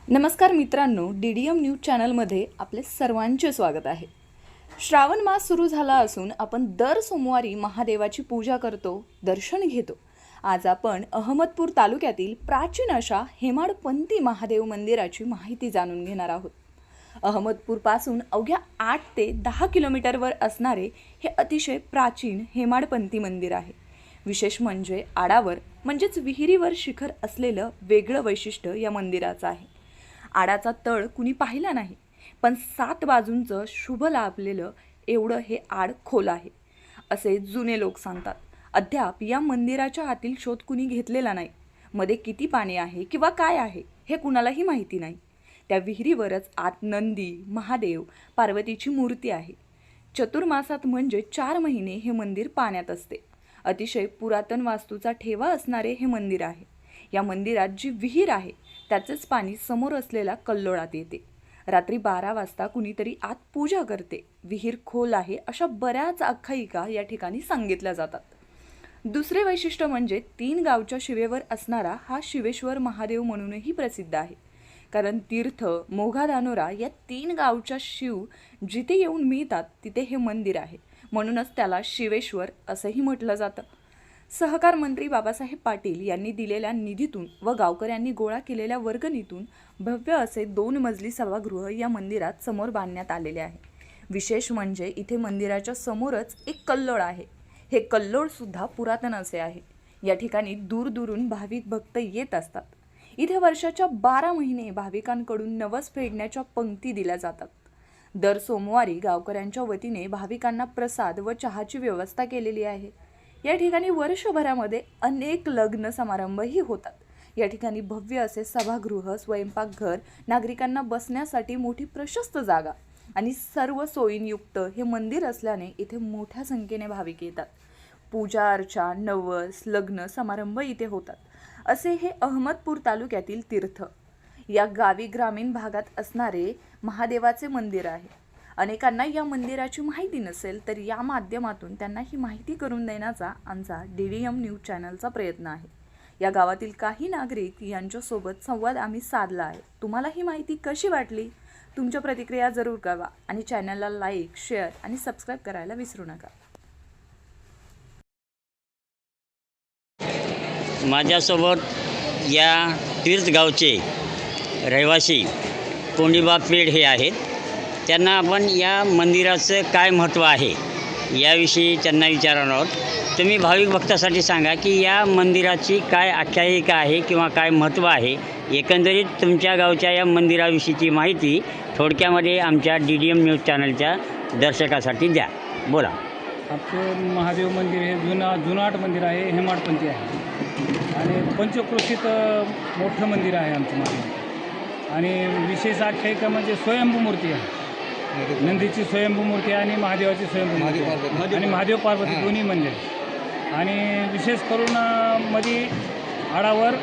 नमस्कार मित्रांनो, DDM news चॅनलमध्ये आपले सर्वांचे स्वागत आहे. श्रावण मास सुरू झाला असून आपण दर सोमवारी महादेवाची पूजा करतो, दर्शन घेतो. आज आपण अहमदपूर तालुक्यातील प्राचीन अशा हेमाडपंती महादेव मंदिराची माहिती जाणून घेणार आहोत. अहमदपूरपासून अवघ्या 8 ते 10 किलोमीटरवर असणारे हे अतिशय प्राचीन हेमाडपंती मंदिर आहे. विशेष म्हणजे आडावर म्हणजेच विहिरीवर शिखर असलेलं वेगळं वैशिष्ट्य या मंदिराचं आहे. आडाचा तळ कुणी पाहिला नाही, पण 7 बाजूंचं शुभ लाभलेलं एवढं हे आड खोल आहे, असे जुने लोक सांगतात. अद्याप या मंदिराच्या आतील शोध कुणी घेतलेला नाही. मध्ये किती पाणी आहे किंवा काय आहे हे कुणालाही माहिती नाही. त्या विहिरीवरच आत नंदी, महादेव, पार्वतीची मूर्ती आहे. चतुर्मासात म्हणजे 4 महिने हे मंदिर पाण्यात असते. अतिशय पुरातन वास्तूचा ठेवा असणारे हे मंदिर आहे. या मंदिरात जी विहीर आहे त्याचेच पाणी समोर असलेल्या कल्लोळात येते. रात्री 12 वाजता कुणीतरी आत पूजा करते. विहीर खोल आहे अशा बऱ्याच आख्यायिका या ठिकाणी सांगितल्या जातात. दुसरे वैशिष्ट्य म्हणजे 3 गावच्या शिवेवर असणारा हा शिवेश्वर महादेव म्हणूनही प्रसिद्ध आहे. कारण तीर्थ, मोघा, धानोरा या 3 गावच्या शिव जिथे येऊन मिळतात तिथे हे मंदिर आहे. म्हणूनच त्याला शिवेश्वर असंही म्हटलं जातं. सहकार मंत्री बाबासाहेब पाटील यांनी दिलेल्या निधीतून व गावकऱ्यांनी गोळा केलेल्या वर्गणीतून भव्य असे 2 मजली सभागृह या मंदिरात समोर बांधण्यात आलेले आहे. विशेष म्हणजे इथे मंदिराच्या समोरच एक कल्लोळ आहे. हे कल्लोळ सुद्धा पुरातन असे आहे. या ठिकाणी दूरदूरून भाविक भक्त येत असतात. इथे वर्षाच्या 12 महिने भाविकांकडून नवस फेडण्याच्या पंक्ती दिल्या जातात. दर सोमवारी गावकऱ्यांच्या वतीने भाविकांना प्रसाद व चहाची व्यवस्था केलेली आहे. या ठिकाणी वर्षभरामध्ये अनेक लग्न समारंभही होतात. या ठिकाणी भव्य असे सभागृह, स्वयंपाकघर, नागरिकांना बसण्यासाठी मोठी प्रशस्त जागा आणि सर्व सोयींयुक्त हे मंदिर असल्याने इथे मोठ्या संख्येने भाविक येतात. पूजा अर्चा, नवस, लग्न समारंभ इथे होतात. असे हे अहमदपूर तालुक्यातील तीर्थ या गावी ग्रामीण भागात असणारे महादेवाचे मंदिर आहे. अनेकांना या मंदिराची माहिती नसेल तर या माध्यमातून त्यांना ही माहिती करून देण्याचा आमचा DDM न्यूज चॅनलचा प्रयत्न आहे. या गावातील काही नागरिक यांच्यासोबत संवाद आम्ही साधला आहे. तुम्हाला ही माहिती कशी वाटली? तुमच्या प्रतिक्रिया जरूर कळवा आणि चॅनलला लाईक, शेअर आणि सबस्क्राईब करायला विसरू नका. माझ्यासोबत या तीर्थगावचे रहिवासी कोंडीबा पेड हे आहेत. त्यांना आपण या मंदिराचं काय महत्त्व आहे याविषयी त्यांना विचारणार आहोत. तुम्ही भाविक भक्तासाठी सांगा की या मंदिराची काय आख्यायिका आहे किंवा काय महत्त्व आहे. एकंदरीत तुमच्या गावच्या या मंदिराविषयीची माहिती थोडक्यामध्ये आमच्या DDM न्यूज चॅनलच्या दर्शकासाठी द्या. बोला. आमचे महादेव मंदिर हे जुनाट मंदिर आहे, हेमाडपंथी आहे आणि पंचक्रोशीत मोठं मंदिर आहे आमचं महादेव. आणि विशेष आख्यायिका म्हणजे स्वयंभू मूर्ती आहे. नंदीची स्वयंभू मूर्ती आणि महादेवाची स्वयंभू मूर्ती आणि महादेव पार्वती दोन्ही मंदिर. आणि विशेष करून मध्ये आडावर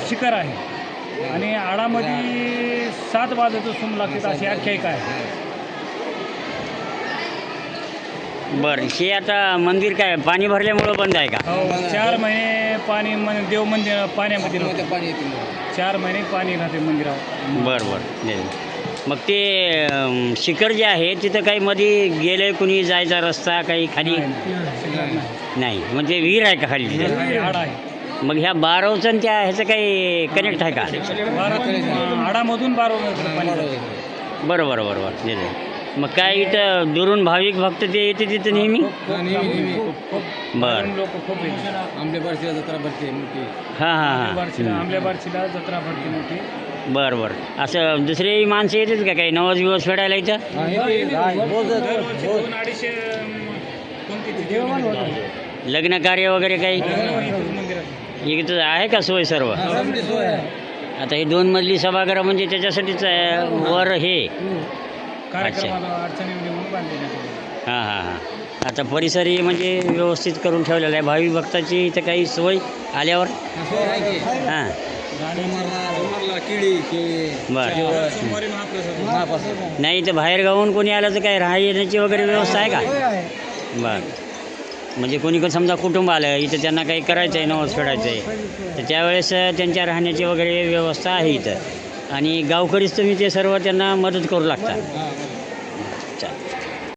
शिखर आहे आणि आडामध्ये 7 बाजूचं सून लागतात अशी आख्यायिका आहे. बरं, हे आता मंदिर काय पाणी भरल्यामुळं बंद आहे का? हो, 4 महिने पाणी देव मंदिर पाण्यामध्ये राहते. 4 महिने पाणी राहते मंदिरावर. बरं बरं. मग ते शिखर जे आहे तिथं काही मध्ये गेले कुणी जायचा रस्ता काही खाली नाही, म्हणजे विहीर आहे का खाली तिथे? मग ह्या बारवचं आणि त्या ह्याचं काही कनेक्ट आहे का? आडामधून 12 बरं बरं बरं बरं. मग काय इथं दुरून भाविक भक्त ते येते तिथं नेहमी? बरं. लोक खूप आंबेबारशीला जत्रा भरते मोठी. हां हां हां. आंबेबारशीला जत्रा भरते मोठी. बरं बरं. असं दुसरेही माणसं येतात का काही नवस दिवस फेडायला इथं? लग्न कार्य वगैरे काही इथं आहे का सोय सर्व? आता हे 2 मजली सभागृह म्हणजे त्याच्यासाठीच वर हे. अच्छा. हां हां हां. आता परिसरही म्हणजे व्यवस्थित करून ठेवलेला आहे. भावी भक्ताची इथं काही सोय आल्यावर हां बरं. नाही तर बाहेर गावून कोणी आलं तर काय राहण्याची वगैरे व्यवस्था आहे का? बरं. म्हणजे कोणी कोण समजा कुटुंब आलं इथं त्यांना काही करायचं आहे, नवस फेडायचं आहे तर त्यावेळेस त्यांच्या राहण्याची वगैरे व्यवस्था आहे इथं. आणि गावकरीच तुम्ही ते सर्व त्यांना मदत करू लागता. हां चालेल.